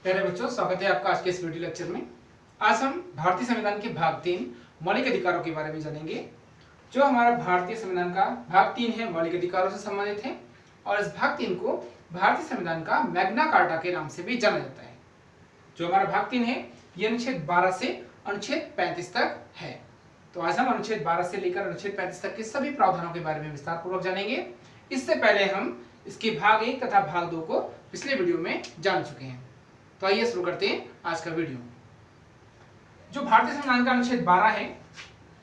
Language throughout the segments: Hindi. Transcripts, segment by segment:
प्यारे बच्चों, स्वागत है आपका आज के इस वीडियो लेक्चर में। आज हम भारतीय संविधान के भाग 3 मौलिक अधिकारों के बारे में जानेंगे। जो हमारा भारतीय संविधान का भाग 3 है मौलिक अधिकारों से संबंधित है और इस भाग 3 को भारतीय संविधान का मैग्ना कार्टा के नाम से भी जाना जाता है। जो हमारा भाग 3 है ये अनुच्छेद 12 से अनुच्छेद 35 तक है। तो आज हम अनुच्छेद 12 से लेकर अनुच्छेद 35 तक के सभी प्रावधानों के बारे में विस्तार पूर्वक जानेंगे। इससे पहले हम इसके भाग 1 तथा भाग 2 को पिछले वीडियो में जान चुके हैं। तो आइए शुरू करते हैं आज का वीडियो। जो भारतीय संविधान का अनुच्छेद 12 है,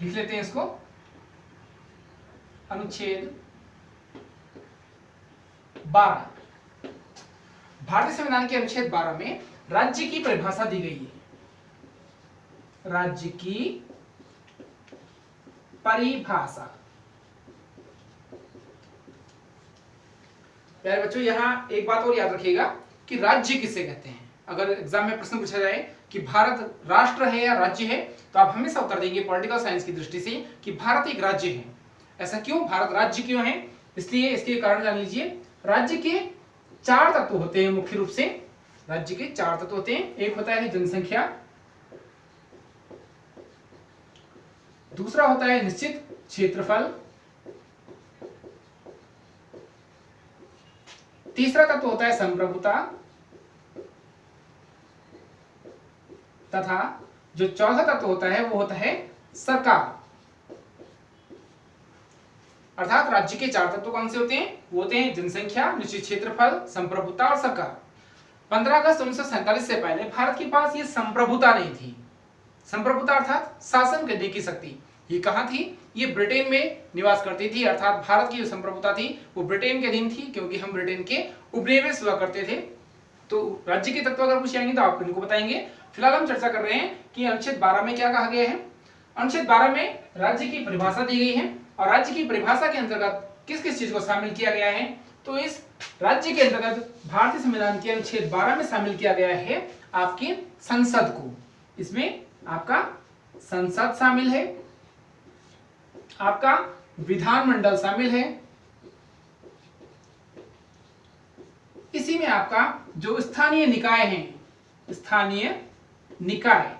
लिख लेते हैं इसको। अनुच्छेद 12 भारतीय संविधान के अनुच्छेद 12 में राज्य की परिभाषा दी गई है। राज्य की परिभाषा। प्यारे बच्चों, यहां एक बात और याद रखिएगा कि राज्य किसे कहते हैं। अगर एग्जाम में प्रश्न पूछा जाए कि भारत राष्ट्र है या राज्य है, तो आप हमेशा उत्तर देंगे पॉलिटिकल साइंस की दृष्टि से कि भारत एक राज्य है। ऐसा क्यों, भारत राज्य क्यों है? इसलिए इसके कारण जान लीजिए। राज्य के 4 तत्व होते हैं मुख्य रूप से। राज्य के 4 तत्व होते हैं। एक होता है जनसंख्या, दूसरा होता है निश्चित क्षेत्रफल, तीसरा तत्व होता है संप्रभुता, तथा जो चौथा तत्व होता है वो होता है सरकार। अर्थात राज्य के 4 तत्व कौन से होते हैं? वो होते हैं जनसंख्या, निश्चित क्षेत्रफल, संप्रभुता और सरकार। 15 अगस्त 1947 से पहले भारत के पास ये संप्रभुता नहीं थी। संप्रभुता अर्थात शासन करने की शक्ति। ये कहां थी? ये ब्रिटेन में निवास करती थी। अर्थात भारत की जो संप्रभुता थी वो ब्रिटेन के अधीन थी, क्योंकि हम ब्रिटेन के उपनिवेश हुआ करते थे। तो राज्य के तत्व अगर पूछे जाएंगे तो आप इनको बताएंगे। फिलहाल हम चर्चा कर रहे हैं कि अनुच्छेद 12 में क्या कहा गया है। अनुच्छेद 12 में राज्य की परिभाषा दी गई है और राज्य की परिभाषा के अंतर्गत किस किस चीज को शामिल किया गया है। तो इस राज्य के अंतर्गत भारतीय संविधान के अनुच्छेद 12 में शामिल किया गया है आपकी संसद को। इसमें आपका संसद शामिल है, आपका विधानमंडल शामिल है, इसी में आपका जो स्थानीय निकाय हैं, स्थानीय निकाय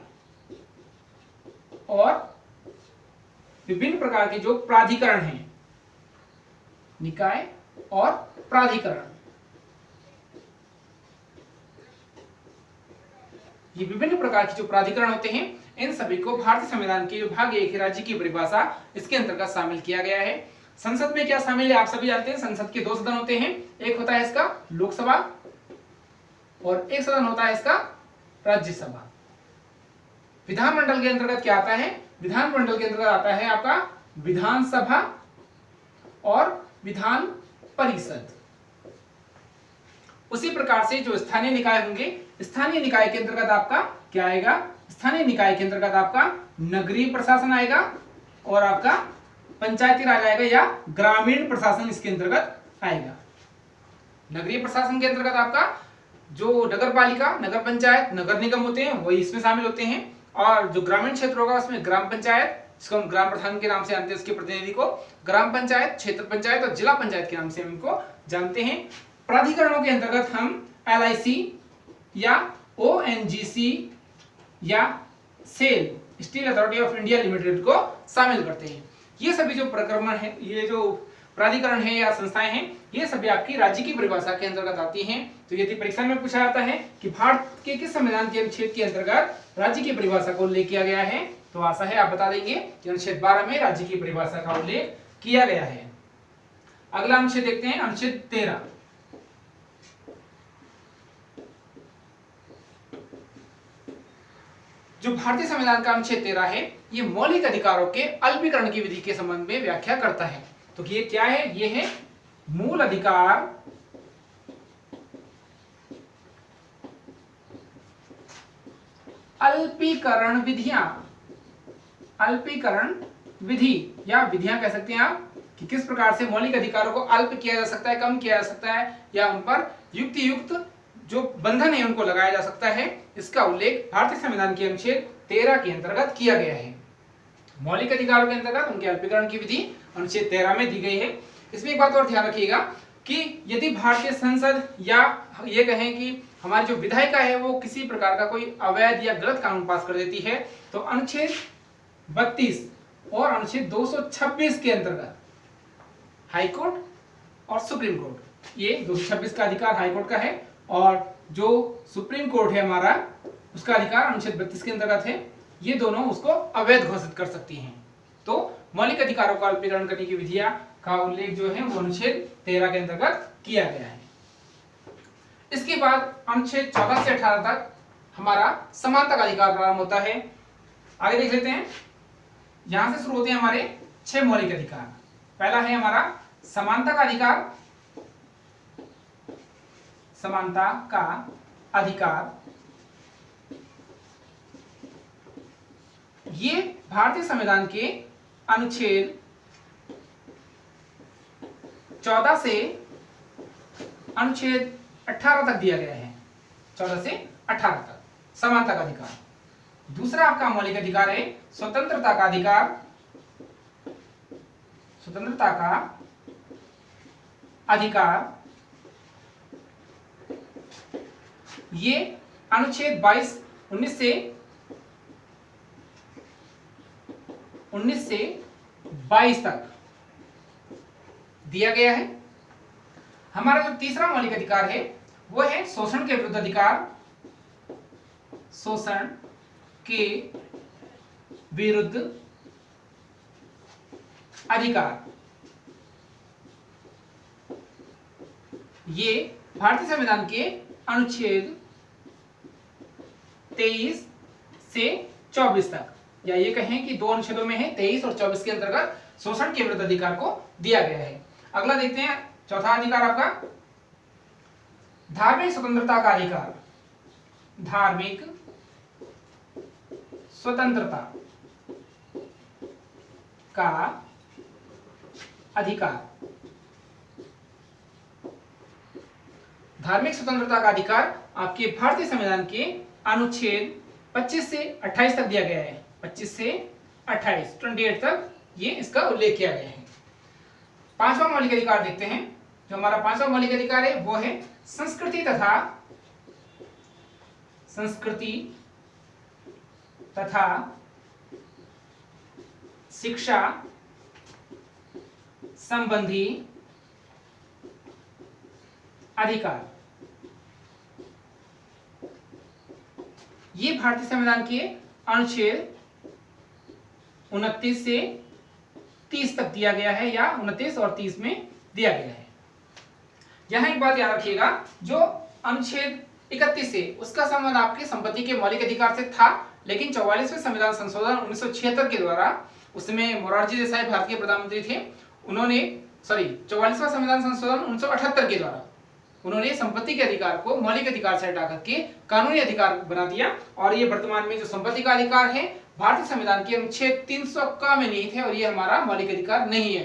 और विभिन्न प्रकार के जो प्राधिकरण हैं, निकाय और प्राधिकरण, ये विभिन्न प्रकार के जो प्राधिकरण होते हैं, इन सभी को भारतीय संविधान के जो भाग 1 है राज्य की परिभाषा, इसके अंतर्गत शामिल किया गया है। संसद में क्या शामिल है आप सभी जानते हैं। संसद के 2 सदन होते हैं। एक होता है इसका लोकसभा और एक सदन होता है इसका राज्यसभा। विधानमंडल के अंतर्गत क्या आता है? विधानमंडल के अंतर्गत आता है आपका विधानसभा और विधान परिषद। उसी प्रकार से जो स्थानीय निकाय होंगे, स्थानीय निकाय के अंतर्गत आपका क्या आएगा? स्थानीय निकाय के अंतर्गत आपका नगरीय प्रशासन आएगा और आपका पंचायती राज आएगा या ग्रामीण प्रशासन इसके अंतर्गत आएगा। नगरीय प्रशासन के अंतर्गत आपका जो नगर पालिका, नगर पंचायत, नगर निगम होते हैं वही इसमें शामिल होते हैं। और जो ग्रामीण क्षेत्र होगा उसमें ग्राम पंचायत, जिसको हम ग्राम प्रधान के नाम से जानते हैं, उसके प्रतिनिधि को ग्राम पंचायत, क्षेत्र पंचायत और जिला पंचायत के नाम से हम इनको जानते हैं। प्राधिकरणों के अंतर्गत हम LIC या ONGC या SAIL, steel authority of India limited को शामिल करते हैं। ये सभी जो प्रकरण है, ये जो प्राधिकरण है या संस्थाएं हैं, ये सभी आपकी राज्य की परिभाषा के अंतर्गत आती हैं। तो यदि परीक्षा में पूछा जाता है कि भारत के किस संविधान के अनुच्छेद के अंतर्गत राज्य की परिभाषा को उल्लेख किया गया है, तो आशा है आप बता देंगे कि अनुच्छेद 12 में राज्य की परिभाषा का उल्लेख किया गया है। अगला अनुच्छेद देखते हैं, अनुच्छेद 13। जो भारतीय संविधान का अनुच्छेद 13 है, ये मौलिक अधिकारों के अल्पीकरण की विधि के संबंध में व्याख्या करता है। तो ये क्या है? ये है मूल अधिकार अल्पीकरण विधियां। अल्पीकरण विधि या विधियां कह सकते हैं आप कि किस प्रकार से मौलिक अधिकारों को अल्प किया जा सकता है, कम किया जा सकता है, या उन पर युक्तियुक्त जो बंधन है उनको लगाया जा सकता है। इसका उल्लेख भारतीय संविधान के अनुच्छेद 13 के अंतर्गत किया गया है। मौलिक अधिकारों के अंतर्गत उनके अल्पीकरण की विधि अनुच्छेद 13 में दी गई है। इसमें एक बात और ध्यान रखिएगा कि यदि भारतीय संसद या ये कहें कि हमारी जो विधायिका है वो किसी प्रकार का कोई अवैध या गलत कानून पास कर देती है तो अनुच्छेद 32 और अनुच्छेद 226 के अंतर्गत हाईकोर्ट और सुप्रीम कोर्ट, ये 226 का अधिकार हाईकोर्ट का है और जो सुप्रीम कोर्ट है हमारा उसका अधिकार अनुच्छेद 32 के अंतर्गत है, ये दोनों उसको अवैध घोषित कर सकती हैं। तो मौलिक अधिकारों का अल्पीकरण करने की विधियां का उल्लेख जो है वो अनुच्छेद 13 के अंतर्गत किया गया है। इसके बाद अनुच्छेद 14 से 18 तक हमारा समानता का अधिकार प्रारंभ होता है। आगे देख लेते हैं, यहां से शुरू होते हैं हमारे 6 मौलिक अधिकार। पहला है हमारा समानता का अधिकार। समानता का अधिकार ये भारतीय संविधान के अनुच्छेद 14 से अनुच्छेद 18 तक दिया गया है। 14 से 18 तक समानता का अधिकार। दूसरा आपका मौलिक अधिकार है स्वतंत्रता का अधिकार। स्वतंत्रता का अधिकार ये अनुच्छेद 19 से 22 तक दिया गया है। हमारा जो तीसरा मौलिक अधिकार है वो है शोषण के विरुद्ध अधिकार। शोषण के विरुद्ध अधिकार ये भारतीय संविधान के अनुच्छेद 23 से 24 तक, या ये कहें कि 2 अनुच्छेदों में है, 23 और 24 के अंतर्गत शोषण के विरुद्ध अधिकार को दिया गया है। अगला देखते हैं, चौथा अधिकार आपका धार्मिक स्वतंत्रता का अधिकार। धार्मिक स्वतंत्रता का अधिकार। धार्मिक स्वतंत्रता का अधिकार आपके भारतीय संविधान के अनुच्छेद 25 से 28 तक दिया गया है। 25 से 28 तक ये इसका उल्लेख किया गया है। पांचवा मौलिक अधिकार देखते हैं। जो हमारा पांचवा मौलिक अधिकार है वो है संस्कृति तथा शिक्षा संबंधी अधिकार। ये भारतीय संविधान के अनुच्छेद 29 से 30 तक दिया गया है, या 29 और 30 में दिया गया है। यहां एक बात याद रखिएगा, जो अनुच्छेद 31 से उसका संबंध आपके संपत्ति के मौलिक अधिकार से था, लेकिन 44वें संविधान संशोधन 1976 के द्वारा, उसमें मोरारजी देसाई भारतीय प्रधानमंत्री थे, उन्होंने 44वां संविधान संशोधन 1978 के द्वारा उन्होंने संपत्ति के अधिकार को मौलिक अधिकार से हटा करके कानूनी अधिकार बना दिया, और ये वर्तमान में जो संपत्ति का अधिकार है भारतीय संविधान के अनुच्छेद 300 का में निहित है, और ये हमारा मौलिक अधिकार नहीं है।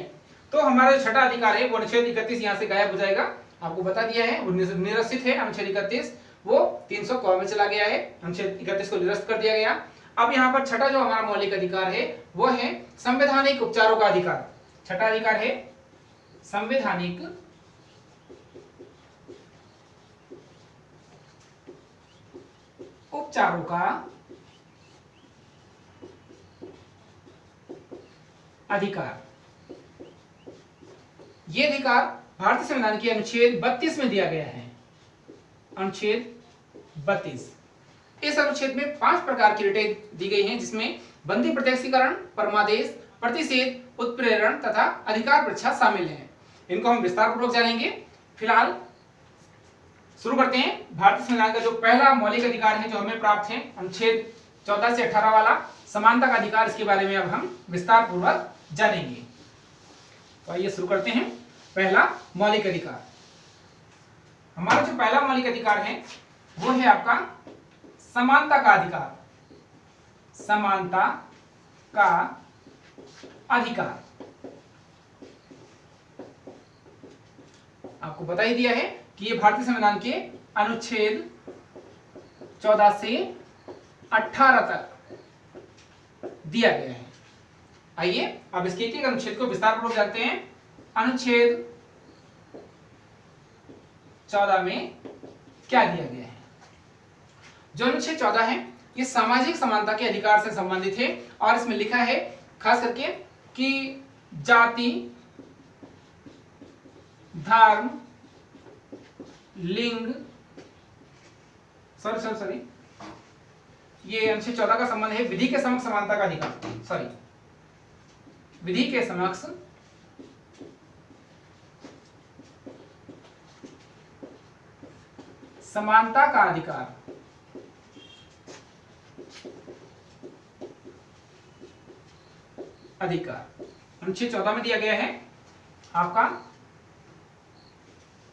तो हमारा जो छठा अधिकार है वो अनुच्छेद 31 यहाँ से गायब हो जाएगा। आपको बता दिया है, वो निरसित है। अनुच्छेद 31 वो 300 क में चला गया है, अनुच्छेद 31 को निरस्त कर दिया गया। अब यहाँ पर छठा जो हमारा मौलिक अधिकार है वो है संवैधानिक उपचारों का अधिकार। छठा अधिकार है संवैधानिक उपचारों का अधिकार। यह अधिकार भारतीय संविधान के अनुच्छेद 32 में दिया गया है। अनुच्छेद 32, इस अनुच्छेद में 5 प्रकार की रिटें दी गई हैं, जिसमें बंदी प्रत्यक्षीकरण, परमादेश, प्रतिषेध, उत्प्रेरण तथा अधिकार परीक्षा शामिल है। इनको हम विस्तार पूर्वक जानेंगे। फिलहाल शुरू करते हैं। भारतीय संविधान का जो पहला मौलिक अधिकार है जो हमें प्राप्त है, अनुच्छेद 14 से 18 वाला समानता का अधिकार, इसके बारे में अब हम विस्तार पूर्वक जानेंगे। तो आइए शुरू करते हैं। पहला मौलिक अधिकार, हमारा जो पहला मौलिक अधिकार है वो है आपका समानता का अधिकार। समानता का अधिकार आपको बता ही दिया है कि ये भारतीय संविधान के अनुच्छेद 14 से 18 तक दिया गया है। आइए अब इसके एक अनुच्छेद को विस्तार पूर्वक जानते हैं। अनुच्छेद 14 में क्या दिया गया है। जो अनुच्छेद 14 है ये सामाजिक समानता के अधिकार से संबंधित है और इसमें लिखा है खास करके कि जाति, धर्म, लिंग, सॉरी ये अनुच्छेद 14 का संबंध है विधि के समक्ष समानता का अधिकार, विधि के समक्ष समानता का अधिकार। अनुच्छेद 14 में दिया गया है आपका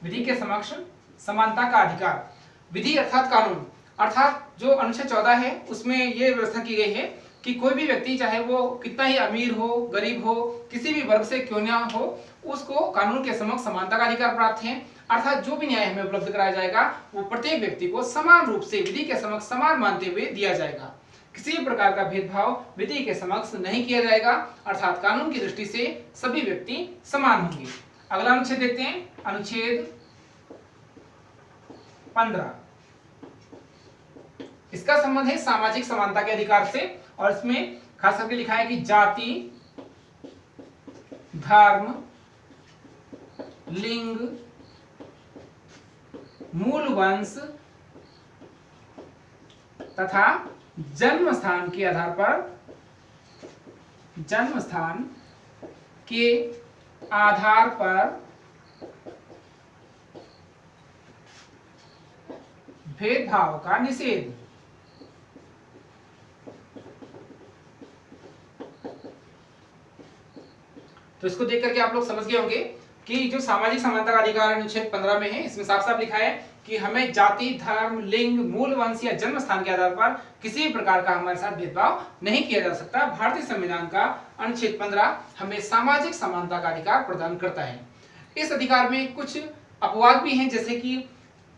विधि के समक्ष समानता का अधिकार। विधि अर्थात कानून, अर्थात जो अनुच्छेद 14 है उसमें यह व्यवस्था की गई है कि कोई भी व्यक्ति चाहे वो कितना ही अमीर हो, गरीब हो, किसी भी वर्ग से क्यों ना हो, उसको कानून के समक्ष समानता का अधिकार प्राप्त है। अर्थात जो भी न्याय हमें उपलब्ध कराया जाएगा वो प्रत्येक व्यक्ति को समान रूप से विधि के समक्ष समान मानते हुए दिया जाएगा। किसी भी प्रकार का भेदभाव विधि के समक्ष नहीं किया जाएगा, अर्थात कानून की दृष्टि से सभी व्यक्ति समान होंगे। अगला अनुच्छेद देखते हैं, अनुच्छेद 15। इसका संबंध है सामाजिक समानता के अधिकार से और इसमें खास करके लिखा है कि जाति, धर्म, लिंग, मूल वंश तथा जन्म स्थान के आधार पर भेदभाव का निषेध। तो इसको देख करके आप लोग समझ गए होंगे कि जो सामाजिक समानता का अधिकार अनुच्छेद 15 में है, इसमें साफ साफ लिखा है कि हमें जाति, धर्म, लिंग, मूल वंश या जन्म स्थान के आधार पर किसी भी प्रकार का हमारे साथ भेदभाव नहीं किया जा सकता। भारतीय संविधान का अनुच्छेद 15 हमें सामाजिक समानता का अधिकार प्रदान करता है। इस अधिकार में कुछ अपवाद भी हैं, जैसे कि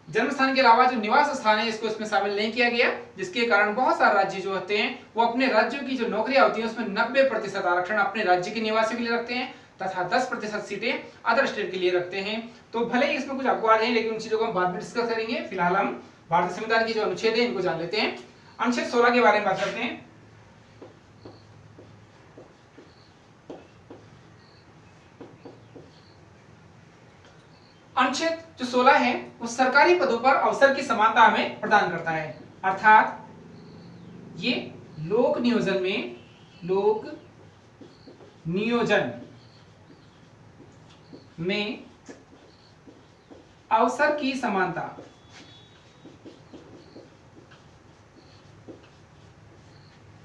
जन्म स्थान के अलावा जो निवास स्थान है इसको इसमें शामिल नहीं किया गया, जिसके कारण बहुत सारे राज्य जो होते हैं वो अपने राज्यों की जो नौकरियां होती हैं उसमें 90% आरक्षण अपने राज्य के निवासियों के लिए रखते हैं तथा 10% सीटें अदर स्टेट के लिए रखते हैं। तो भले ही इसमें कुछ अपवाद हैं लेकिन उन चीजों को हम बाद में डिस्कस करेंगे। फिलहाल हम भारतीय संविधान की जो अनुच्छेद है इनको जान लेते हैं। अनुच्छेद 16 के बारे में बात करते हैं। अनुच्छेद जो 16 है वो सरकारी पदों पर अवसर की समानता हमें प्रदान करता है, अर्थात ये लोक नियोजन में अवसर की समानता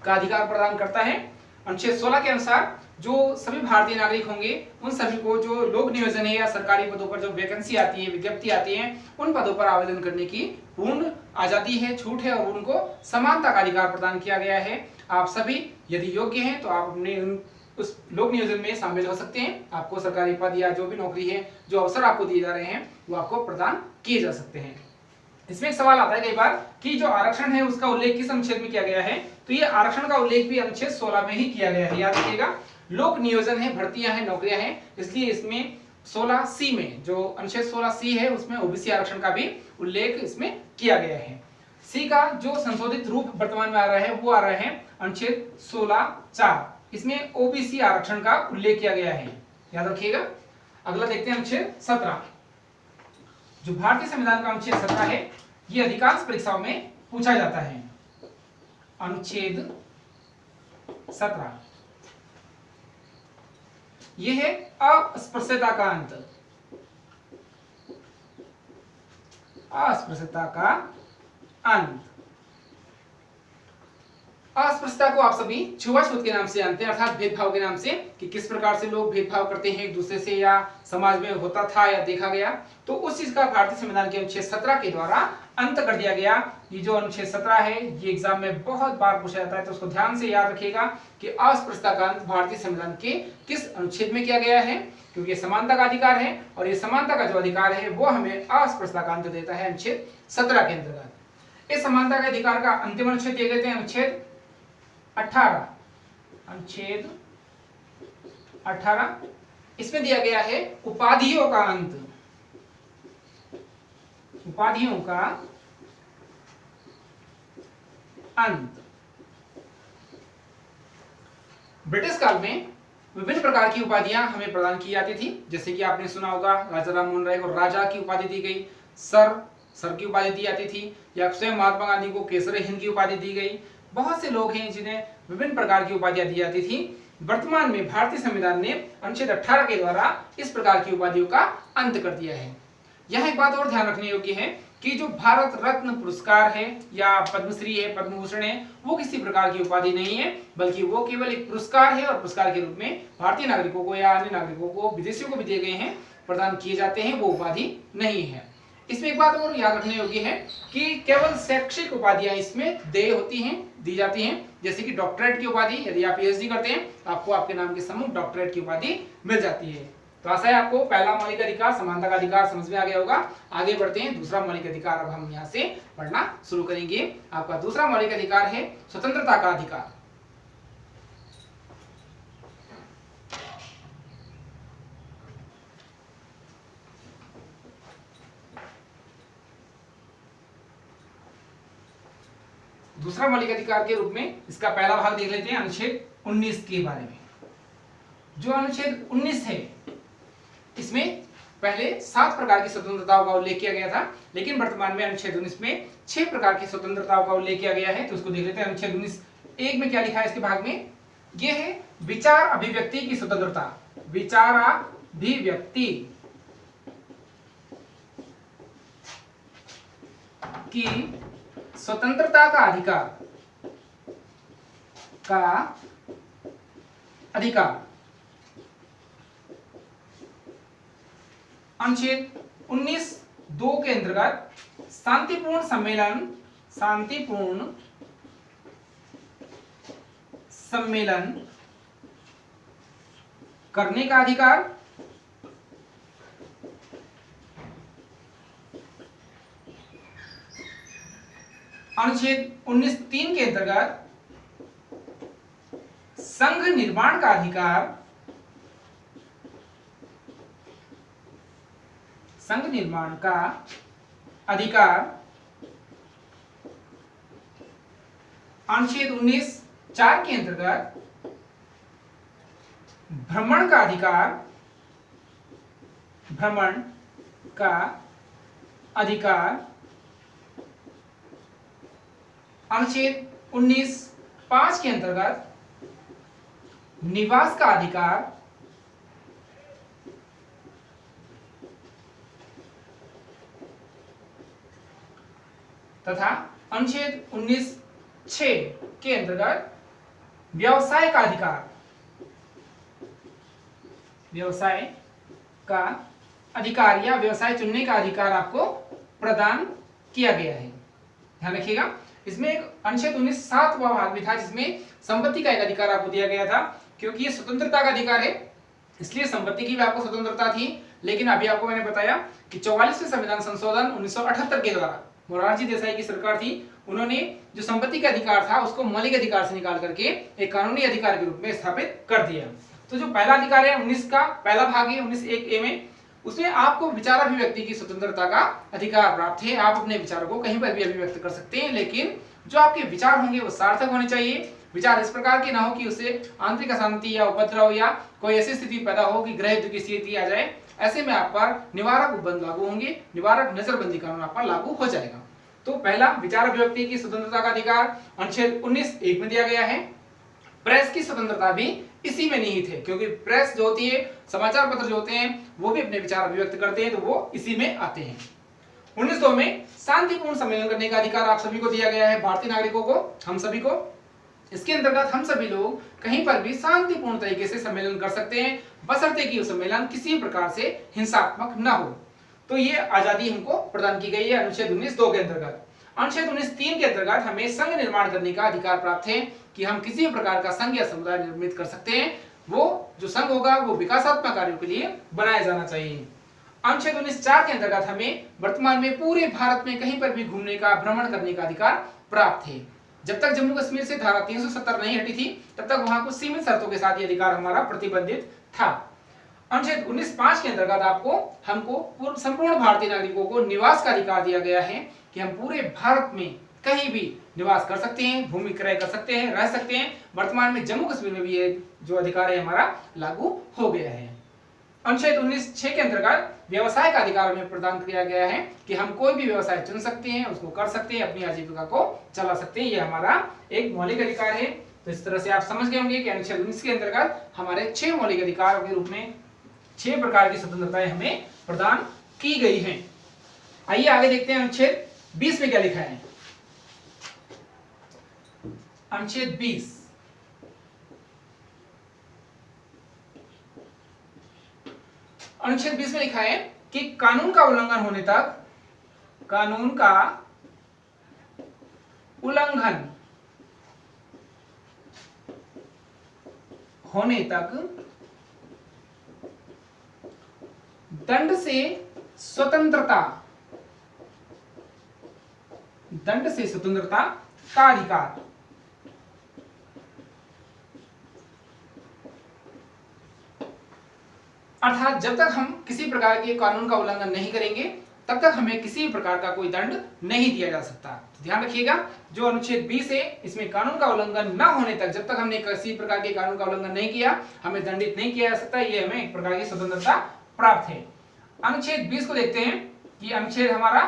का अधिकार प्रदान करता है। अनुच्छेद 16 के अनुसार जो सभी भारतीय नागरिक होंगे उन सभी को जो लोक नियोजन है या सरकारी पदों पर जो वैकेंसी आती है, विज्ञप्ति आती है, उन पदों पर आवेदन करने की पूर्ण आजादी है, छूट है और उनको समानता का अधिकार प्रदान किया गया है। आप सभी यदि योग्य हैं तो आप अपने उस लोक नियोजन में शामिल हो सकते हैं। आपको सरकारी पद या जो भी नौकरी है, जो अवसर आपको दिए जा रहे हैं वो आपको प्रदान किए जा सकते हैं। इसमें एक सवाल आता है कई बार कि जो आरक्षण है उसका उल्लेख किस अनुच्छेद में किया गया है, तो ये आरक्षण का उल्लेख भी अनुच्छेद 16 में ही किया गया है। याद रखिएगा, लोक नियोजन है, भर्तियां हैं, नौकरियां हैं, इसलिए इसमें 16C में जो अनुच्छेद 16C है उसमें ओबीसी आरक्षण का भी उल्लेख इसमें किया गया है। सी का जो संशोधित रूप वर्तमान में आ रहा है वो आ रहा है अनुच्छेद 16(4), इसमें ओबीसी आरक्षण का उल्लेख किया गया है, याद रखिएगा। अगला देखते हैं अनुच्छेद 17। जो भारतीय संविधान का अनुच्छेद 17 है ये अधिकांश परीक्षाओं में पूछा जाता है। अनुच्छेद 17 यह है अस्पृश्यता का अंत। अस्पृश्यता का अंत। अस्पृश्यता को आप सभी छुआछूत के नाम से जानते हैं, अर्थात भेदभाव के नाम से, कि किस प्रकार से लोग भेदभाव करते हैं एक दूसरे से या समाज में होता था या देखा गया। तो उस चीज का भारतीय संविधान के अनुच्छेद 17 के द्वारा अंत कर दिया गया। ये जो अनुच्छेद 17 है ये एग्जाम में बहुत बार पूछा जाता है, तो उसको ध्यान से याद रखिएगा कि अस्पृश्यता का अंत भारतीय संविधान के किस अनुच्छेद में किया गया है, क्योंकि समानता का अधिकार है और ये समानता का जो अधिकार है वो हमें अस्पृश्यता का अंत देता है अनुच्छेद 17 के अंतर्गत। इस समानता के अधिकार का अंतिम अनुच्छेद दिए गए थे अनुच्छेद 18। अनुच्छेद 18 इसमें दिया गया है उपाधियों का अंत। उपाधियों का अंत। ब्रिटिश काल में विभिन्न प्रकार की उपाधियां हमें प्रदान की जाती थी, जैसे कि आपने सुना होगा राजा राम मोहन राय को राजा की उपाधि दी गई, सर की उपाधि दी जाती थी, या स्वयं महात्मा गांधी को केसरी हिंद की उपाधि दी गई। बहुत से लोग हैं जिन्हें विभिन्न प्रकार की उपाधियां दी जाती थी। वर्तमान में भारतीय संविधान ने अनुच्छेद 18 के द्वारा इस प्रकार की उपाधियों का अंत कर दिया है। यह एक बात और ध्यान रखने योग्य है कि जो भारत रत्न पुरस्कार है या पद्मश्री है, पद्म भूषण है, वो किसी प्रकार की उपाधि नहीं है, बल्कि वो केवल एक पुरस्कार है और पुरस्कार के रूप में भारतीय नागरिकों को या अन्य नागरिकों को, विदेशियों को भी दिए गए हैं, प्रदान किए जाते हैं, वो उपाधि नहीं है। इसमें एक बात और याद रखने योग्य है कि केवल शैक्षिक उपाधियां इसमें देय होती हैं, दी जाती हैं, जैसे कि डॉक्टरेट की उपाधि, यदि आप पीएचडी करते हैं आपको आपके नाम के सम्मुख डॉक्टरेट की उपाधि मिल जाती है। तो आशा है आपको पहला मौलिक अधिकार समानता का अधिकार समझ में आ गया होगा। आगे बढ़ते हैं, दूसरा मौलिक अधिकार अब हम यहाँ से पढ़ना शुरू करेंगे। आपका दूसरा मौलिक अधिकार है स्वतंत्रता का अधिकार। दूसरा मौलिक अधिकार के रूप में इसका पहला भाग देख लेते हैं, अनुच्छेद 19 के बारे में। जो अनुच्छेद 19 है, इसमें पहले 7 प्रकार की स्वतंत्रताओं का उल्लेख किया गया था, लेकिन वर्तमान में अनुच्छेद 19 में 6 प्रकार की स्वतंत्रताओं का उल्लेख किया गया है। तो उसको देख लेते हैं। अनुच्छेद 19(1) में क्या लिखा है इसके भाग में? यह है विचार अभिव्यक्ति की स्वतंत्रता। विचाराभिव्यक्ति की स्वतंत्रता का अधिकार अनुच्छेद 19(2) के अंतर्गत शांतिपूर्ण सम्मेलन करने का अधिकार, अनुच्छेद 19(3) के अंतर्गत संघ निर्माण का अधिकार, संघ निर्माण का अधिकार, अनुच्छेद 19(4) के अंतर्गत भ्रमण का अधिकार, भ्रमण का अधिकार, अनुच्छेद 19(5) के अंतर्गत निवास का अधिकार, तथा अनुच्छेद 19(6) के अंतर्गत व्यवसाय का अधिकार, व्यवसाय का अधिकार या व्यवसाय चुनने का अधिकार आपको प्रदान किया गया है। ध्यान रखिएगा, इसमें एक अनुच्छेद 19(7) भाग भी था जिसमें संपत्ति का एक अधिकार आपको दिया गया था। क्योंकि ये स्वतंत्रता का अधिकार है इसलिए संपत्ति की भी आपको स्वतंत्रता थी, लेकिन अभी आपको मैंने बताया कि 44वें संविधान संशोधन 1978 के द्वारा मोरारजी देसाई की सरकार थी, उन्होंने जो संपत्ति का अधिकार था उसको मौलिक अधिकार से निकाल करके एक कानूनी अधिकार के रूप में स्थापित कर दिया। तो जो पहला अधिकार है 19 का पहला भाग है 19(1) में, उसमें आपको विचार अभिव्यक्ति की स्वतंत्रता का अधिकार प्राप्त है। आप अपने विचारों को कहीं पर भी अभिव्यक्त कर सकते हैं, लेकिन जो आपके विचार होंगे वो सार्थक होने चाहिए। विचार इस प्रकार के ना हो कि उससे आंतरिक अशांति या उपद्रव या कोई ऐसी स्थिति पैदा हो कि गृह युद्ध की स्थिति आ जाए। ऐसे में आप पर निवारक उपबंध लागू होंगे, निवारक नजरबंदी कानून आप पर लागू हो जाएगा। तो पहला विचार अभिव्यक्ति की स्वतंत्रता का अधिकार अनुच्छेद 19(1) में दिया गया है। प्रेस की स्वतंत्रता भी इसी में निहित है, क्योंकि प्रेस जो होती है, समाचार पत्र जो होते हैं, वो भी अपने विचार अभिव्यक्त करते हैं, तो वो इसी में आते हैं। 19(2) में शांतिपूर्ण सम्मेलन करने का अधिकार आप सभी को दिया गया है, भारतीय नागरिकों को, हम सभी को। इसके अंतर्गत हम सभी लोग कहीं पर भी शांतिपूर्ण तरीके से सम्मेलन कर सकते हैं, बशर्ते कि सम्मेलन किसी प्रकार से हिंसात्मक न हो। तो ये आजादी हमको प्रदान की गई है अनुच्छेद 19(2) के अंतर्गत। अनुच्छेद 19(3) के अंतर्गत हमें संघ निर्माण करने का अधिकार प्राप्त है कि हम किसी भी प्रकार का संघ या समुदाय निर्मित कर सकते हैं। वो जो संघ होगा वो विकासात्मक कार्यों के लिए बनाया जाना चाहिए। अनुच्छेद 19(4) के अंतर्गत हमें वर्तमान में पूरे भारत में कहीं पर भी घूमने का, भ्रमण करने का अधिकार प्राप्त है। जब तक जम्मू कश्मीर से धारा 370 नहीं हटी थी तब तक वहां कुछ सीमित शर्तों के साथ ये अधिकार हमारा प्रतिबंधित था। अनुच्छेद 19(5) के अंतर्गत हमको संपूर्ण भारतीय नागरिकों को निवास का अधिकार दिया गया है कि हम पूरे भारत में कहीं भी निवास कर सकते हैं, भूमि क्रय कर सकते हैं, रह सकते हैं। वर्तमान में जम्मू कश्मीर में भी ये जो अधिकार है हमारा लागू हो गया है। अनुच्छेद 19(6) के अंतर्गत व्यवसाय का अधिकार हमें प्रदान किया गया है कि हम कोई भी व्यवसाय चुन सकते हैं, उसको कर सकते हैं, अपनी आजीविका को चला सकते हैं। ये हमारा एक मौलिक अधिकार है। तो इस तरह से आप समझ गए होंगे कि अनुच्छेद 19 के अंतर्गत हमारे 6 मौलिक अधिकारों के रूप में 6 प्रकार की स्वतंत्रताएं हमें प्रदान की गई हैं। आइए आगे देखते हैं अनुच्छेद 20 में क्या लिखा है। अनुच्छेद 20 में लिखा है कि कानून का उल्लंघन होने तक दंड से स्वतंत्रता का अधिकार अर्थात जब तक हम किसी प्रकार के कानून का उल्लंघन नहीं करेंगे तब तक हमें किसी प्रकार का कोई दंड नहीं दिया जा सकता। तो ध्यान रखिएगा, जो अनुच्छेद 20 है इसमें कानून का उल्लंघन न होने तक, जब तक हमने किसी प्रकार के कानून का उल्लंघन नहीं किया, हमें दंडित नहीं किया जा सकता। ये हमें एक प्रकार की स्वतंत्रता प्राप्त है। अनुच्छेद 20 को देखते हैं कि अनुच्छेद हमारा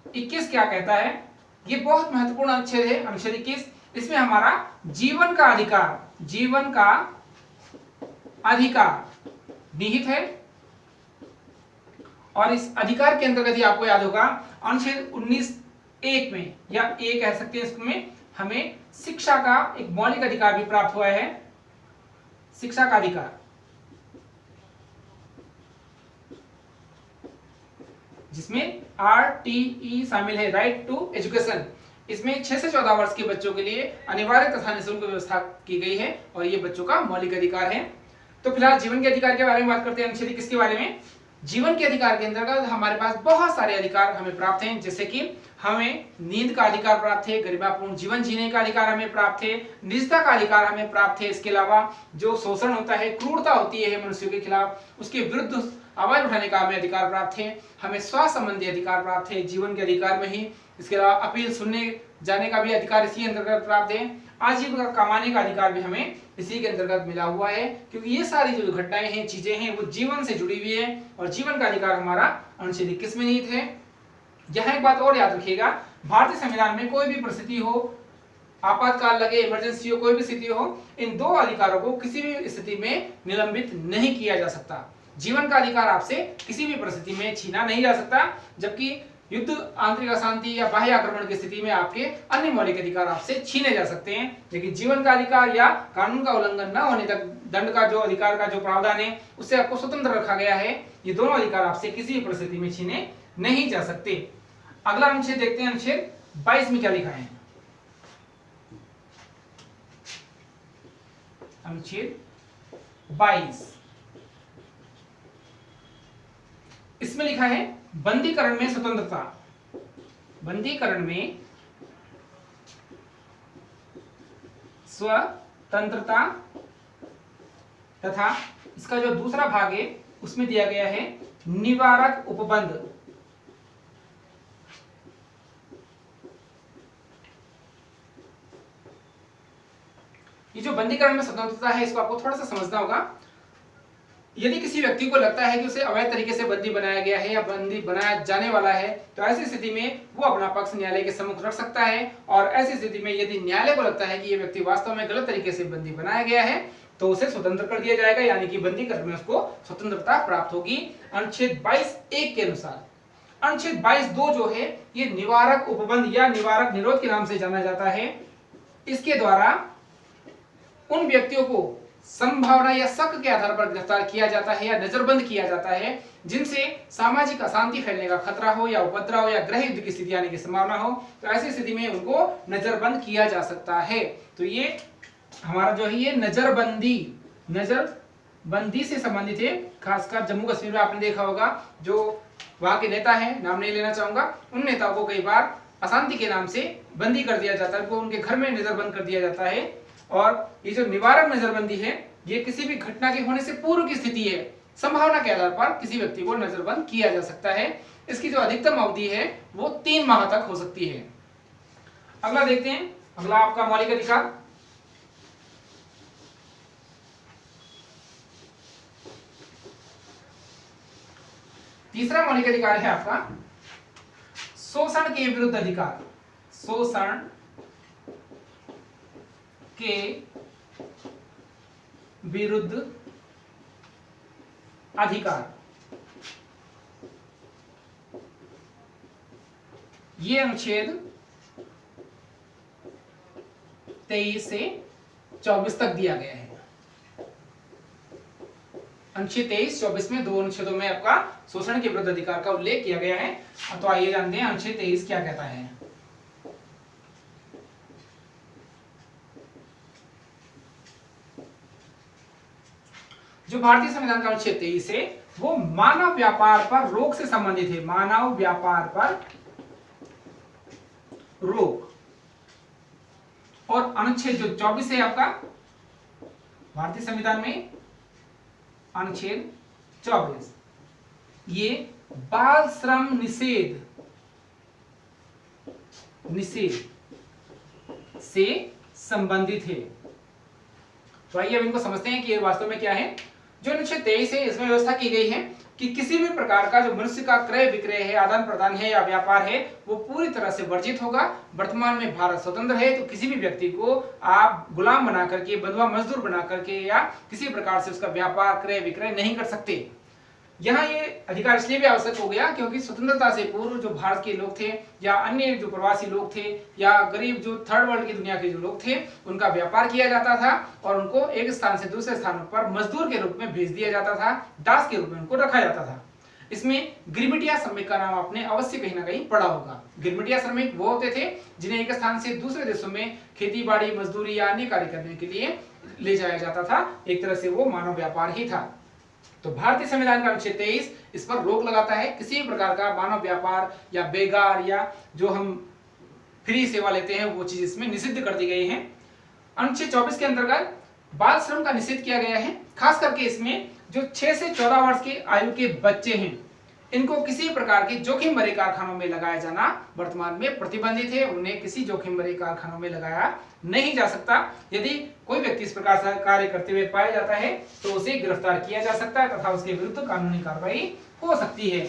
21 क्या कहता है। ये बहुत महत्वपूर्ण अनुच्छेद है, अनुच्छेद 21। इसमें हमारा जीवन का अधिकार निहित है। और इस अधिकार के अंतर्गत ही आपको याद होगा अनुच्छेद 19(1) में, या ए कह सकते हैं इसमें, हमें शिक्षा का एक मौलिक अधिकार भी प्राप्त हुआ है। शिक्षा का अधिकार, जिसमें RTE शामिल है, राइट टू एजुकेशन। इसमें 6 से 14 वर्ष के बच्चों के लिए अनिवार्य तथा निःशुल्क व्यवस्था की गई है और ये बच्चों का मौलिक अधिकार है। तो फिलहाल जीवन के अधिकार के बारे में बात करते हैं। अनुच्छेद 21 के बारे में, जीवन के अधिकार के अंतर्गत हमारे पास बहुत सारे अधिकार हमें प्राप्त हैं, जैसे कि हमें नींद का अधिकार प्राप्त है, गरिमापूर्ण जीवन जीने का अधिकार हमें प्राप्त है, निजता का अधिकार हमें प्राप्त है। इसके अलावा जो शोषण होता है, क्रूरता होती है मनुष्यों के खिलाफ, उसके विरुद्ध आवाज उठाने का हमें अधिकार प्राप्त है। हमें स्वास्थ्य संबंधी अधिकार प्राप्त है जीवन के अधिकार में ही। इसके अलावा अपील सुनने जाने का भी अधिकार इसी अंतर्गत प्राप्त है। आजीविका कमाने का अधिकार भी हमें इसी के अंतर्गत मिला हुआ है, क्योंकि ये सारी जो घटनाएं हैं, चीजें हैं, वो जीवन से जुड़ी हुई है और जीवन का अधिकार हमारा अनुच्छेद 21 में निहित है। यहाँ एक बात और याद रखिएगा, भारतीय संविधान में कोई भी परिस्थिति हो, आपातकाल लगे, इमरजेंसी हो, कोई भी स्थिति हो, इन 2 अधिकारों को किसी भी स्थिति में निलंबित नहीं किया जा सकता। जीवन का अधिकार आपसे किसी भी परिस्थिति में छीना नहीं जा सकता, जबकि युद्ध, आंतरिक अशांति या बाह्य आक्रमण की स्थिति में आपके अन्य मौलिक अधिकार आपसे छीने जा सकते हैं। लेकिन जीवन का अधिकार या कानून का उल्लंघन न होने तक दंड का जो अधिकार का जो प्रावधान है, उससे आपको स्वतंत्र रखा गया है। ये दोनों अधिकार आपसे किसी भी परिस्थिति में छीने नहीं जा सकते। अगला अनुच्छेद देखते हैं, अनुच्छेद 22 में क्या लिखा है। अनुच्छेद 22, इसमें लिखा है बंदीकरण में स्वतंत्रता। बंदीकरण में स्वतंत्रता तथा इसका जो दूसरा भाग है उसमें दिया गया है निवारक उपबंध। ये जो बंदीकरण में स्वतंत्रता है, इसको आपको थोड़ा सा समझना होगा। यदि किसी व्यक्ति को लगता है कि उसे अवैध तरीके से बंदी बनाया गया है या बंदी बनाया जाने वाला है, तो ऐसी स्थिति में वो अपना पक्ष न्यायालय के सम्मुख रख सकता है। और ऐसी स्थिति में यदि न्यायालय को लगता है कि ये व्यक्ति वास्तव में गलत तरीके से बंदी बनाया गया है, तो उसे स्वतंत्र कर दिया जाएगा, यानी कि बंदीकरण में उसको स्वतंत्रता प्राप्त होगी अनुच्छेद 22(1) के अनुसार। अनुच्छेद 22(2) जो है, ये निवारक उपबंध या निवारक निरोध के नाम से जाना जाता है। इसके द्वारा उन व्यक्तियों को संभावना या शक के आधार पर गिरफ्तार किया जाता है या नजरबंद किया जाता है, जिनसे सामाजिक अशांति फैलने का खतरा हो या उपद्रव या गृह युद्ध की स्थिति आने की संभावना हो, तो ऐसी स्थिति में उनको नजरबंद किया जा सकता है। तो ये हमारा जो है ये नजरबंदी से संबंधित है। खासकर जम्मू कश्मीर में आपने देखा होगा, जो वहां के नेता है, नाम नहीं लेना चाहूंगा, उन नेताओं को कई बार अशांति के नाम से बंदी कर दिया जाता है, उनको उनके घर में नजरबंद कर दिया जाता है। और ये जो निवारक नजरबंदी है, ये किसी भी घटना के होने से पूर्व की स्थिति है, संभावना के आधार पर किसी व्यक्ति को नजरबंद किया जा सकता है। इसकी जो अधिकतम अवधि है वो 3 माह तक हो सकती है। अगला देखते हैं, अगला आपका मौलिक अधिकार। तीसरा मौलिक अधिकार है आपका शोषण के विरुद्ध अधिकार। शोषण के विरुद्ध अधिकार। ये अनुच्छेद 23 से 24 तक दिया गया है। अनुच्छेद 23-24 में 2 अनुच्छेदों में आपका शोषण के विरुद्ध अधिकार का उल्लेख किया गया है। तो आइए जानते हैं अनुच्छेद 23 क्या कहता है। जो भारतीय संविधान का अनुच्छेद 23 है वो मानव व्यापार पर रोक से संबंधित है। मानव व्यापार पर रोक। और अनुच्छेद जो 24 है आपका भारतीय संविधान में, अनुच्छेद 24, ये बाल श्रम निषेध से संबंधित है। तो आइए अब इनको समझते हैं कि ये वास्तव में क्या है। जो अनुच्छेद 23 है इसमें व्यवस्था की गई है कि किसी भी प्रकार का जो मनुष्य का क्रय विक्रय है, आदान प्रदान है या व्यापार है, वो पूरी तरह से वर्जित होगा। वर्तमान में भारत स्वतंत्र है, तो किसी भी व्यक्ति को आप गुलाम बना करके, बंधुआ मजदूर बना करके या किसी प्रकार से उसका व्यापार क्रय विक्रय नहीं कर सकते। यहाँ ये अधिकार इसलिए भी आवश्यक हो गया क्योंकि स्वतंत्रता से पूर्व जो भारत के लोग थे या अन्य जो प्रवासी लोग थे या गरीब जो थर्ड वर्ल्ड की दुनिया के जो लोग थे, उनका व्यापार किया जाता था और उनको एक स्थान से दूसरे स्थानों पर मजदूर के रूप में भेज दिया जाता था, दास के रूप में उनको रखा जाता था। इसमें गिरमिटिया श्रमिक का नाम आपने अवश्य कहीं ना कहीं पढ़ा होगा। गिरमिटिया श्रमिक वो होते थे जिन्हें एक स्थान से दूसरे देशों में खेती बाड़ी, मजदूरी या अन्य कार्य करने के लिए ले जाया जाता था। एक तरह से वो मानव व्यापार ही था। तो भारतीय संविधान का अनुच्छेद 23 इस पर रोक लगाता है। किसी भी प्रकार का मानव व्यापार या बेगार या जो हम फ्री सेवा लेते हैं वो चीज इसमें निषिद्ध कर दी गई है। अनुच्छेद 24 के अंतर्गत बाल श्रम का निषेध किया गया है। खास करके इसमें जो 6 से 14 वर्ष की आयु के बच्चे हैं, इनको किसी प्रकार के जोखिम भरे कारखानों में लगाया जाना वर्तमान में प्रतिबंधित है। उन्हें किसी जोखिम भरे कारखानों में लगाया नहीं जा सकता। यदि कोई व्यक्ति इस प्रकार से कार्य करते हुए पाया जाता है तो उसे गिरफ्तार किया जा सकता है तथा उसके विरुद्ध कानूनी कार्रवाई हो सकती है।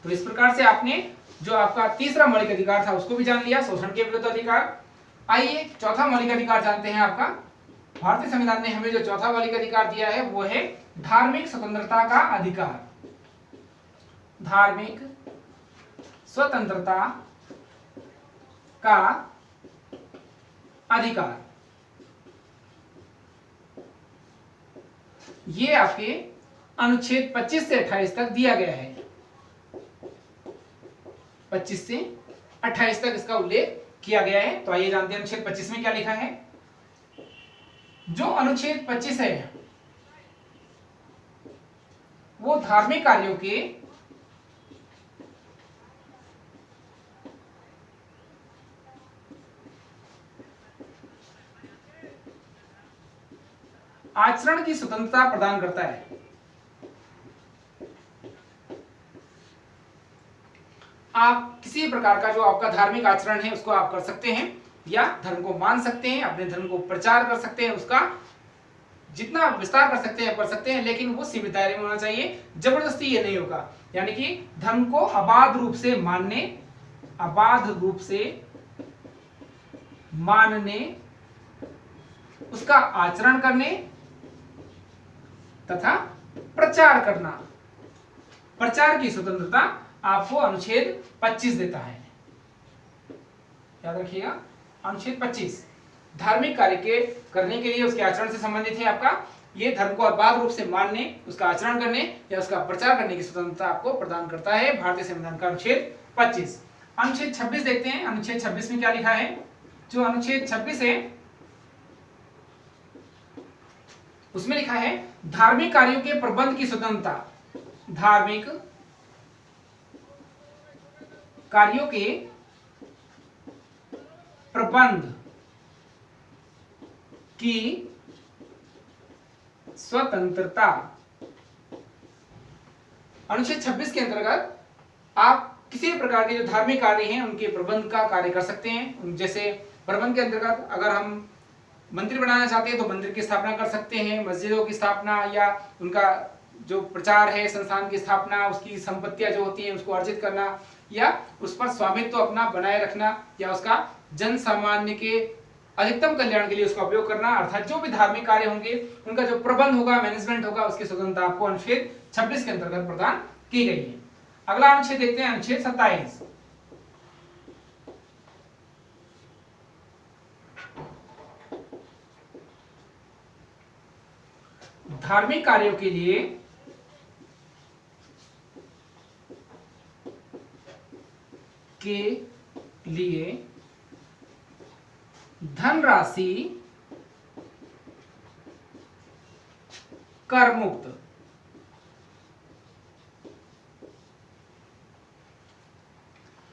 तो इस प्रकार से आपने जो आपका तीसरा मौलिक अधिकार था उसको भी जान लिया, शोषण के विरुद्ध अधिकार। आइए चौथा मौलिक अधिकार जानते हैं। आपका भारतीय संविधान ने हमें जो चौथा मौलिक अधिकार दिया है वो है धार्मिक स्वतंत्रता का अधिकार। धार्मिक स्वतंत्रता का अधिकार। ये आपके अनुच्छेद 25 से 28 तक दिया गया है। 25 से 28 तक इसका उल्लेख किया गया है। तो आइए जानते हैं अनुच्छेद 25 में क्या लिखा है। जो अनुच्छेद 25 है वो धार्मिक कार्यों के आचरण की स्वतंत्रता प्रदान करता है। आप किसी प्रकार का जो आपका धार्मिक आचरण है उसको आप कर सकते हैं या धर्म को मान सकते हैं, अपने धर्म को प्रचार कर सकते हैं, उसका जितना विस्तार कर सकते हैं कर सकते हैं, लेकिन वो सीमित दायरे में होना चाहिए। जबरदस्ती ये नहीं होगा। यानी कि धर्म को अबाध रूप से मानने, अबाध रूप से मानने, उसका आचरण करने तथा प्रचार करना, प्रचार की स्वतंत्रता आपको अनुच्छेद 25 देता है। याद रखिएगा, अनुच्छेद 25 धार्मिक कार्य के करने के लिए उसके आचरण से संबंधित है। आपका ये धर्म को अबाध रूप से मानने, उसका आचरण करने या उसका प्रचार करने की स्वतंत्रता आपको प्रदान करता है भारतीय संविधान का अनुच्छेद 25। अनुच्छेद 26 देखते हैं। अनुच्छेद 26 में क्या लिखा है। जो अनुच्छेद 26 है उसमें लिखा है धार्मिक कार्यों के प्रबंध की स्वतंत्रता। धार्मिक कार्यों के प्रबंध की स्वतंत्रता अनुच्छेद 26 के अंतर्गत आप किसी भी प्रकार के जो धार्मिक कार्य हैं उनके प्रबंध का कार्य कर सकते हैं। जैसे प्रबंध के अंतर्गत अगर हम मंदिर बनाना चाहते हैं तो मंदिर की स्थापना कर सकते हैं, मस्जिदों की स्थापना या उनका जो प्रचार है संस्थान की स्थापना, उसकी संपत्तियां जो होती हैं उसको अर्जित करना या उस पर स्वामित्व अपना बनाए रखना या उसका जन सामान्य के अधिकतम कल्याण के लिए उसका उपयोग करना, अर्थात जो भी धार्मिक कार्य होंगे उनका जो प्रबंध होगा, मैनेजमेंट होगा, उसकी स्वतंत्रता आपको अनुच्छेद 26 के अंतर्गत प्रदान की गई है। अगला अनुच्छेद देखते हैं, अनुच्छेद 27। धार्मिक कार्यों के लिए धनराशि कर मुक्त,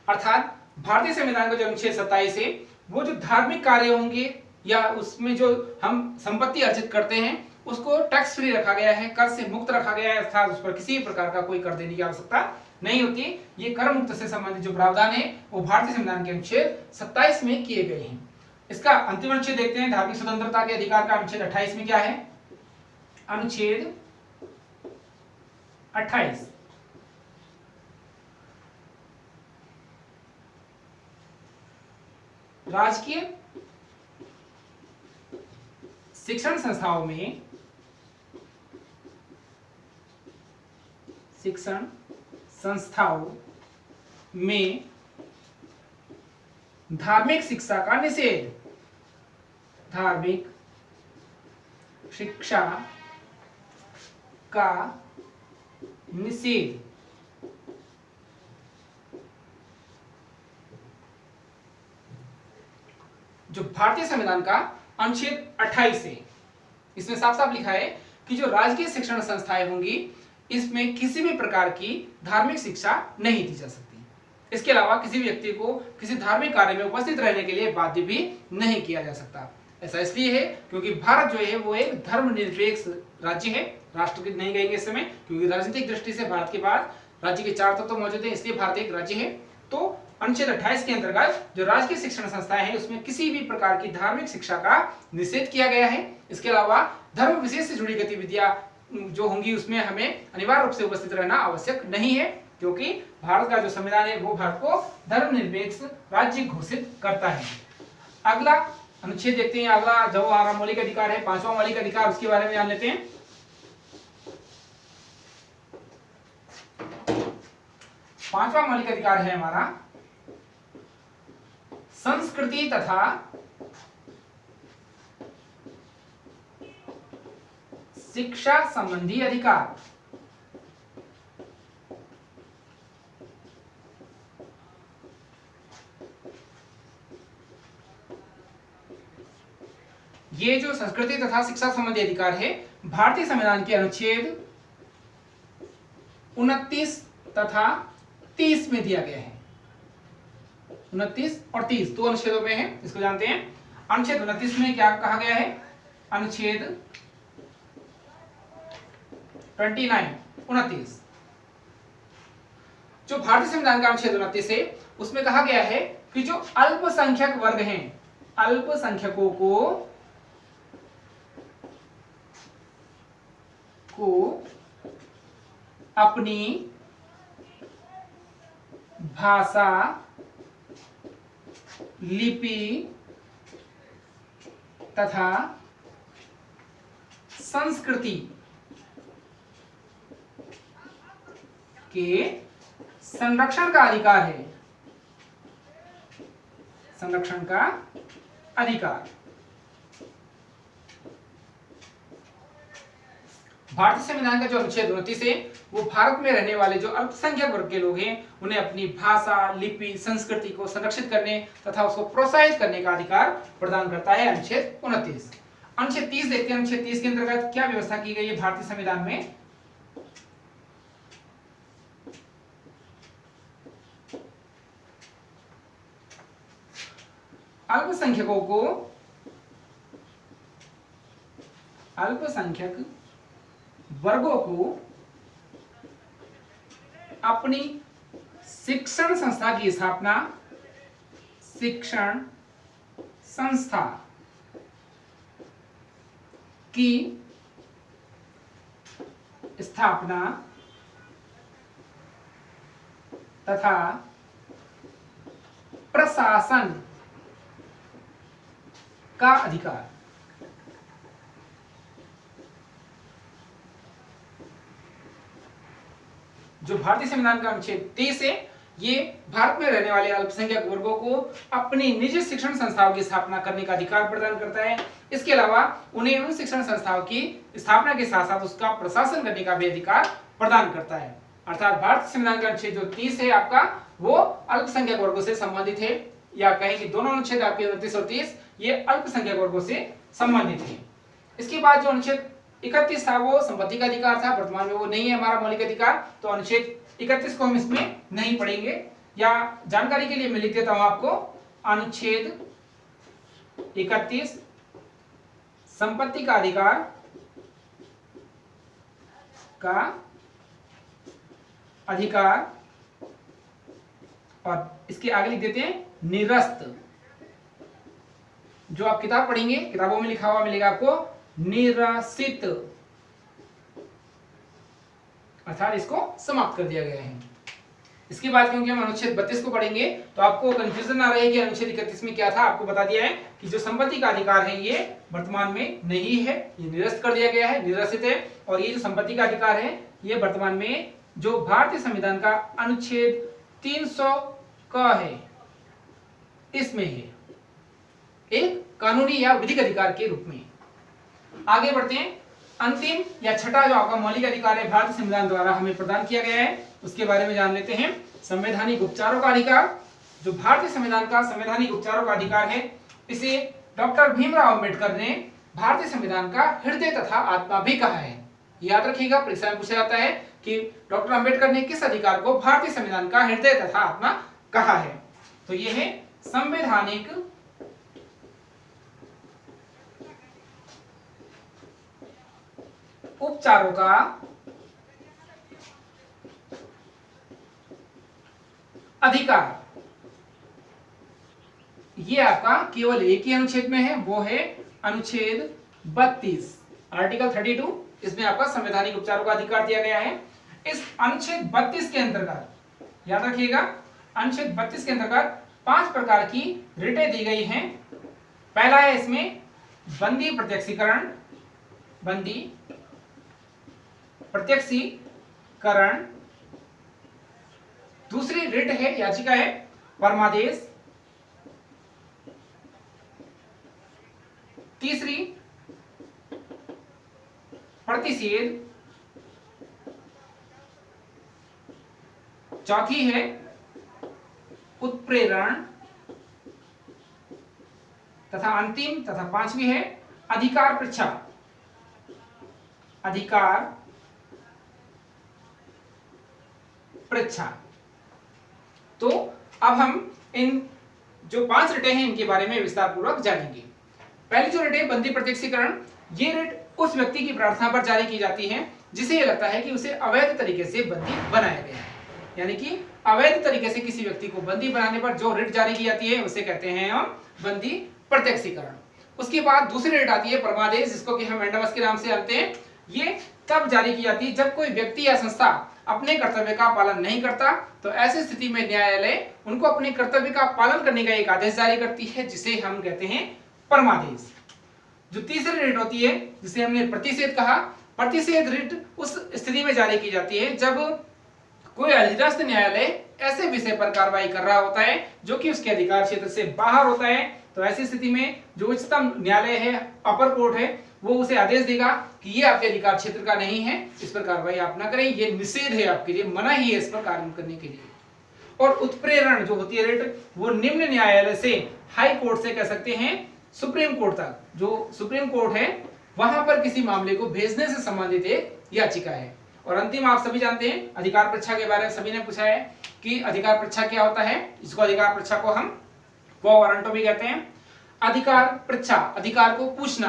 अर्थात भारतीय संविधान का जो अनुच्छेद 27 है वो जो धार्मिक कार्य होंगे या उसमें जो हम संपत्ति अर्जित करते हैं उसको टैक्स फ्री रखा गया है, कर से मुक्त रखा गया है, अर्थात उस पर किसी भी प्रकार का कोई कर देने की आवश्यकता नहीं होती। ये कर मुक्त से संबंधित जो प्रावधान है वो भारतीय संविधान के अनुच्छेद 27 में किए गए हैं। इसका अंतिम अनुच्छेद देखते हैं, धार्मिक स्वतंत्रता के अधिकार का अनुच्छेद 28 में क्या है। अनुच्छेद 28 राजकीय शिक्षण संस्थाओं में धार्मिक शिक्षा का निषेध, धार्मिक शिक्षा का निषेध। जो भारतीय संविधान का अनुच्छेद 28 है इसमें साफ साफ लिखा है कि जो राजकीय शिक्षण संस्थाएं होंगी इसमें किसी भी प्रकार की धार्मिक शिक्षा नहीं दी जा सकती। इसके अलावा किसी व्यक्ति को किसी धार्मिक कार्य में उपस्थित रहने के लिए बाध्य भी नहीं किया जा सकता। ऐसा इसलिए है क्योंकि भारत जो है वो एक धर्मनिरपेक्ष राज्य है। राष्ट्र की नहीं कहेंगे इस समय क्योंकि राजनीतिक दृष्टि से भारत के बाद राज्य के 4 तत्व मौजूद है, इसलिए भारत एक राज्य है। तो अनुच्छेद 28 के अंतर्गत जो राजकीय शिक्षण संस्थाएं हैं उसमें किसी भी प्रकार की धार्मिक शिक्षा का निषेध किया गया है। इसके अलावा धर्म विशेष से जुड़ी गतिविधियां जो होंगी उसमें हमें अनिवार्य रूप से उपस्थित रहना आवश्यक नहीं है क्योंकि भारत का जो संविधान है वो भारत को धर्मनिरपेक्ष राज्य घोषित करता है। अगला अनुच्छेद देखते हैं। अगला जो हमारा मौलिक अधिकार है, 5वां मौलिक अधिकार, उसके बारे में जान लेते हैं। 5वां मौलिक अधिकार है हमारा संस्कृति तथा शिक्षा संबंधी अधिकार। ये जो संस्कृति तथा शिक्षा संबंधी अधिकार है भारतीय संविधान के अनुच्छेद 29 तथा 30 में दिया गया है। 29 और 30 दो अनुच्छेदों में है, इसको जानते हैं। अनुच्छेद 29 में क्या कहा गया है? अनुच्छेद 29 जो भारतीय संविधान का अनुच्छेद 29 है उसमें कहा गया है कि जो अल्पसंख्यक वर्ग हैं, अल्पसंख्यकों को अपनी भाषा, लिपि तथा संस्कृति के संरक्षण का अधिकार है। संरक्षण का अधिकार भारतीय संविधान का जो अनुच्छेद 29 है वो भारत में रहने वाले जो अल्पसंख्यक वर्ग के लोग हैं उन्हें अपनी भाषा, लिपि, संस्कृति को संरक्षित करने तथा उसको प्रोत्साहित करने का अधिकार प्रदान करता है अनुच्छेद 29। अनुच्छेद 30 देखते हैं। अनुच्छेद 30 के अंतर्गत क्या व्यवस्था की गई है भारतीय संविधान में? अल्पसंख्यक वर्गों को अपनी शिक्षण संस्था की स्थापना, शिक्षण संस्था की स्थापना तथा प्रशासन का अधिकार। जो भारतीय संविधान का अनुच्छेद 30 है, ये भारत में रहने वाले अल्पसंख्यक वर्गों को अपनी निजी शिक्षण संस्थाओं की स्थापना करने का अधिकार प्रदान करता है। इसके अलावा उन्हें उन शिक्षण संस्थाओं की स्थापना के साथ साथ उसका प्रशासन करने का भी अधिकार प्रदान करता है। अर्थात भारतीय संविधान का अनुच्छेद जो 30 है आपका, वो अल्पसंख्यक वर्गों से संबंधित है, या कहें कि दोनों अनुच्छेद आपके 29 और 30 ये अल्पसंख्यक वर्गों से संबंधित है। इसके बाद जो अनुच्छेद 31 था वो संपत्ति का अधिकार था, वर्तमान में वो नहीं है हमारा मौलिक अधिकार, तो अनुच्छेद 31 को हम इसमें नहीं पढ़ेंगे, या जानकारी के लिए मैं लिख देता हूं आपको, अनुच्छेद 31 संपत्ति का अधिकार और इसके आगे लिख देते हैं निरस्त। जो आप किताब पढ़ेंगे, किताबों में लिखा हुआ मिलेगा आपको निरसित, अर्थात इसको समाप्त कर दिया गया है। इसके बाद क्योंकि हम अनुच्छेद 32 को पढ़ेंगे तो आपको कंफ्यूजन ना रहे कि अनुच्छेद 31 में क्या था, आपको बता दिया है कि जो संपत्ति का अधिकार है ये वर्तमान में नहीं है, ये निरस्त कर दिया गया है, निरसित है। और ये जो संपत्ति का अधिकार है ये वर्तमान में जो भारतीय संविधान का अनुच्छेद 300 का है, इसमें है, एक कानूनी या विधिक अधिकार के रूप में। आगे बढ़ते हैं, अंतिम या छठा जो आपका मौलिक अधिकार है भारतीय संविधान द्वारा हमें प्रदान किया गया है, उसके बारे में जान लेते हैं। संवैधानिक उपचारों का अधिकार। जो भारतीय संविधान का संवैधानिक उपचारों का अधिकार है, इसे डॉक्टर भीमराव अंबेडकर ने भारतीय संविधान का हृदय तथा आत्मा भी कहा है। याद रखिएगा, परीक्षा में पूछा जाता है कि डॉक्टर अंबेडकर ने किस अधिकार को भारतीय संविधान का हृदय तथा आत्मा कहा है, तो यह है संवैधानिक उपचारों का अधिकार। ये आपका केवल एक ही अनुच्छेद में है, वो है अनुच्छेद 32, आर्टिकल 32। इसमें आपका संवैधानिक उपचारों का अधिकार दिया गया है। इस अनुच्छेद 32 के अंतर्गत याद रखिएगा, अनुच्छेद 32 के अंतर्गत 5 प्रकार की रिटें दी गई हैं। पहला है इसमें बंदी प्रत्यक्षीकरण, बंदी प्रत्यक्षीकरण। दूसरी रिट है, याचिका है परमादेश। तीसरी प्रतिषेध। चौथी है उत्प्रेरण तथा अंतिम तथा पांचवी है अधिकार परीक्षा। अधिकार परीक्षा। तो अब हम इन जो 5 रिटें हैं इनके बारे में विस्तार पूर्वक जानेंगे। पहली जो रिट है बंदी प्रत्यक्षीकरण, ये रिट उस व्यक्ति की प्रार्थना पर जारी की जाती है जिसे यह लगता है कि उसे अवैध तरीके से बंदी बनाया गया है। यानी कि अवैध तरीके से किसी व्यक्ति को बंदी बनाने पर जो रिट जारी की जाती है उसे कहते हैं हम बंदी प्रत्यक्षीकरण। उसके बाद दूसरी रिट आती है परमादेश, जिसको कि हम मैंडामस के नाम से जानते हैं। ये तब जारी की जाती है जब कोई व्यक्ति या संस्था अपने कर्तव्य का पालन नहीं करता, तो ऐसी स्थिति में न्यायालय उनको अपने कर्तव्य का पालन करने का एक आदेश जारी करती है, जिसे हम कहते हैं परमादेश। जो तीसरी रिट होती है जिसे हमने प्रतिषेध कहा, प्रतिषेध रिट उस स्थिति में जारी की जाती है जब कोई अधीनस्थ न्यायालय ऐसे विषय पर कार्रवाई कर रहा होता है जो कि उसके अधिकार क्षेत्र से बाहर होता है। तो ऐसी स्थिति में जो उच्चतम न्यायालय है, अपर कोर्ट है, वो उसे आदेश देगा कि ये आपके अधिकार क्षेत्र का नहीं है, इस पर कार्रवाई आप ना करें, ये निषेध है आपके लिए, मना ही है इस पर कार्य करने के लिए। और उत्प्रेरण जो होती है रिट, वो निम्न न्यायालय से, हाई कोर्ट से कह सकते हैं सुप्रीम कोर्ट तक, जो सुप्रीम कोर्ट है वहां पर किसी मामले को भेजने से संबंधित एक याचिका है। और अंतिम आप सभी जानते हैं अधिकार परीक्षा के बारे में सभी ने पूछा है कि अधिकार परीक्षा क्या होता है। इसको अधिकार परीक्षा को हम क्वो वारंटो भी कहते हैं। अधिकार परीक्षा, अधिकार को पूछना,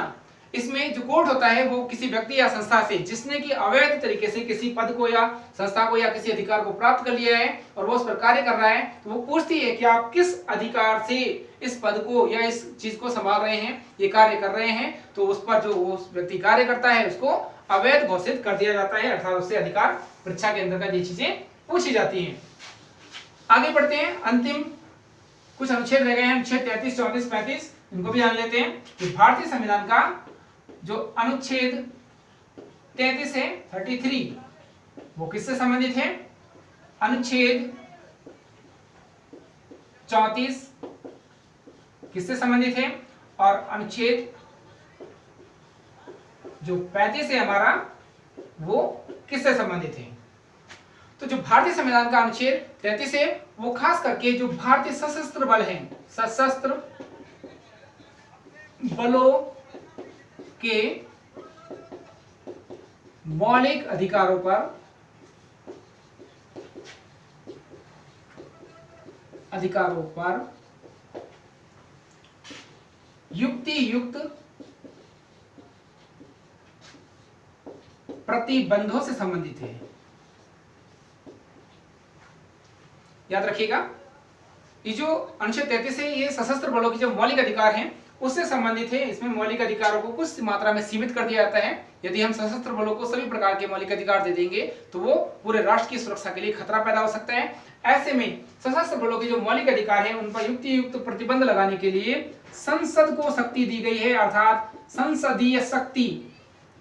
इसमें जो कोर्ट होता है वो किसी व्यक्ति या संस्था से जिसने कि अवैध तरीके से किसी पद को या संस्था को या किसी अधिकार को प्राप्त कर लिया है और वो उस पर कार्य कर रहा है, तो वो पूछती है कि आप किस अधिकार से इस पद को या इस चीज को संभाल रहे हैं, ये कार्य कर रहे हैं, तो उस पर जो उस व्यक्ति कार्य करता है उसको अवैध घोषित कर दिया जाता है, अर्थात उससे अधिकार परीक्षा के अंतर्गत ये चीजें पूछी जाती हैं। आगे बढ़ते हैं, अंतिम कुछ अनुच्छेद रह गए हैं, अनुच्छेद 33, 34, 35, इनको भी जान लेते हैं कि भारतीय संविधान का जो अनुच्छेद 33 है 33 वो किससे संबंधित है? अनुच्छेद 34 किससे संबंधित है? और अनुच्छेद जो 35 है हमारा वो किससे संबंधित है? तो जो भारतीय संविधान का अनुच्छेद 33 है वो खास करके जो भारतीय सशस्त्र बल हैं, सशस्त्र बलों के मौलिक अधिकारों पर युक्ति युक्त प्रतिबंधों से संबंधित है। याद रखिएगा, ये जो अनुच्छेद 33 है ये सशस्त्र बलों के जो मौलिक अधिकार हैं उससे संबंधित है। इसमें मौलिक अधिकारों को कुछ मात्रा में सीमित कर दिया जाता है। यदि हम सशस्त्र बलों को सभी प्रकार के मौलिक अधिकार दे देंगे तो वो पूरे राष्ट्र की सुरक्षा के लिए खतरा पैदा हो सकता है। ऐसे में सशस्त्र बलों के जो मौलिक अधिकार हैं उन पर युक्ति युक्त प्रतिबंध लगाने के लिए संसद को शक्ति दी गई है, अर्थात संसदीय शक्ति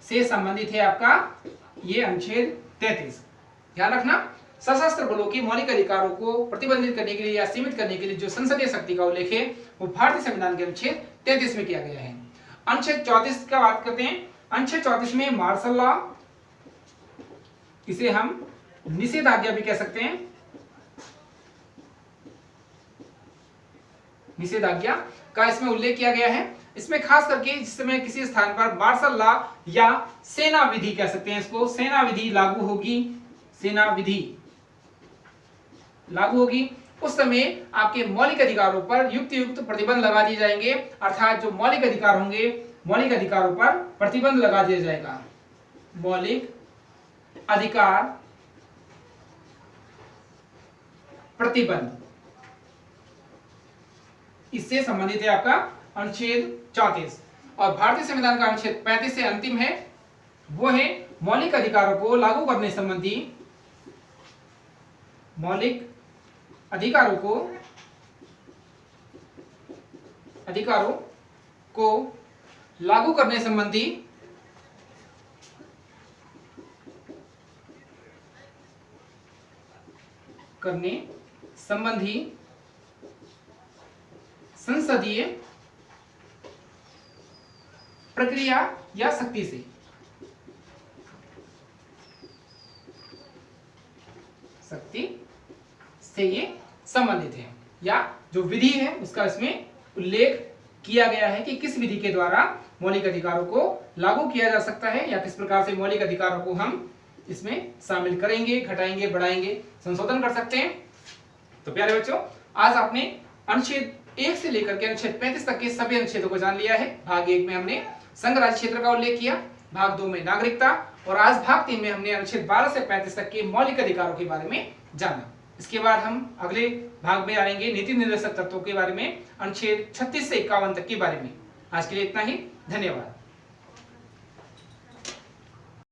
से संबंधित है आपका ये अनुच्छेद 33। ध्यान रखना, सशस्त्र बलों की मौलिक अधिकारों को प्रतिबंधित करने के लिए या सीमित करने के लिए जो संसदीय शक्ति का उल्लेख है वो भारतीय संविधान के अनुच्छेद 33 में किया गया है। अनुच्छेद 34 का बात करते हैं। अनुच्छेद 34 में मार्शल लॉ, इसे हम निषेधाज्ञा भी कह सकते हैं, निषेधाज्ञा का इसमें उल्लेख किया गया है। इसमें खास करके जिस समय किसी स्थान पर मार्शल लॉ या सेना विधि कह सकते हैं इसको, सेना विधि लागू होगी, सेना विधि लागू होगी, उस समय आपके मौलिक अधिकारों पर युक्त प्रतिबंध लगा दिए जाएंगे, अर्थात जो मौलिक अधिकार होंगे मौलिक अधिकारों पर प्रतिबंध लगा दिया जाएगा। मौलिक अधिकार प्रतिबंध, इससे संबंधित है आपका अनुच्छेद 34। और भारतीय संविधान का अनुच्छेद 35 से अंतिम है, वो है मौलिक अधिकारों को लागू करने संबंधी, मौलिक अधिकारों को लागू करने संबंधी संसदीय प्रक्रिया या शक्ति से ये संबंधित है, या जो विधि है उसका इसमें उल्लेख किया गया है कि किस विधि के द्वारा मौलिक अधिकारों को लागू किया जा सकता है या किस प्रकार से मौलिक अधिकारों को हम इसमें शामिल करेंगे, घटाएंगे, बढ़ाएंगे, संशोधन कर सकते हैं। तो प्यारे बच्चों, आज आपने अनुच्छेद 1 से लेकर के अनुच्छेद 35 तक के सभी अनुच्छेदों को जान लिया है। भाग 1 में हमने संघ राज्य क्षेत्र का उल्लेख किया, भाग 2 में नागरिकता, और आज भाग 3 में हमने अनुच्छेद 12 से 35 तक के मौलिक अधिकारों के बारे में जाना। इसके बाद हम अगले भाग में आएंगे नीति निर्देशक तत्वों के बारे में, अनुच्छेद 36 से 51 तक के बारे में। आज के लिए इतना ही, धन्यवाद।